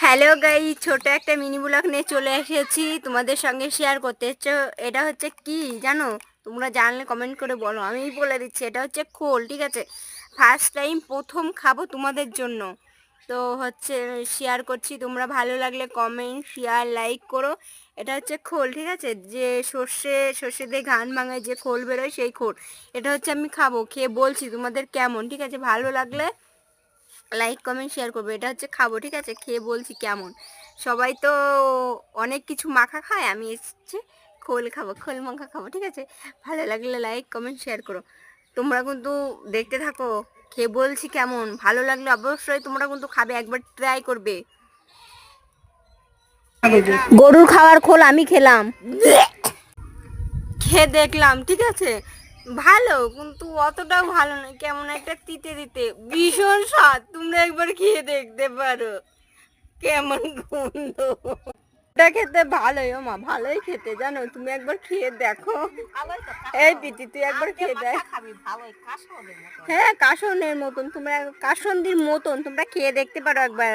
Hello guy, ছোট একটা mini blog নিয়ে চলে এসেছি তোমাদের সঙ্গে শেয়ার করতে। এটা হচ্ছে কি জানো? তোমরা জানলে কমেন্ট করে বলো, আমিই বলে দিচ্ছি। এটা হচ্ছে খোল, ঠিক আছে? ফার্স্ট টাইম প্রথম খাবো তোমাদের জন্য, তো হচ্ছে শেয়ার করছি। তোমরা ভালো লাগলে কমেন্ট শেয়ার লাইক করো। এটা হচ্ছে খোল, ঠিক আছে? যে সর্ষে সর্ষে দিয়ে ঘান ভাঙায় যে খোল বেরোয় সেই খোল। এটা হচ্ছে আমি খাবো, খেয়ে বলছি তোমাদের কেমন, ঠিক আছে? ভালো লাগলে লাইক কমেন্ট শেয়ার করবে। এটা হচ্ছে খাবো, ঠিক আছে? খেয়ে বলছি কেমন। সবাই তো অনেক কিছু মাখা খায়, আমি এসেছি খোল খাবো, খোল মাখা খাবো, ঠিক আছে? ভালো লাগলে লাইক কমেন্ট শেয়ার করো। তোমরা কিন্তু দেখতে থাকো, খেয়ে বলছি কেমন। ভালো লাগলে অবশ্যই তোমরা কিন্তু খাবে, একবার ট্রাই করবে। গরুর খাওয়ার খোল আমি খেলাম, খেয়ে দেখলাম, ঠিক আছে? ভালো, কিন্তু অতটাও ভালো নয়, কেমন একটা তিতে তিতে, ভীষণ স্বাদ। তোমরা একবার খেয়ে দেখতে পারো কেমন গন্ধ। এটা খেতে ভালোই, ও মা, ভালোই খেতে, জানো? তুমি একবার খেয়ে দেখো। এই পিতি, তুই একবার খেয়ে দেখ। হ্যাঁ, কাসনের মতন, তোমরা কাসন্দির মতন তোমরা খেয়ে দেখতে পারো একবার।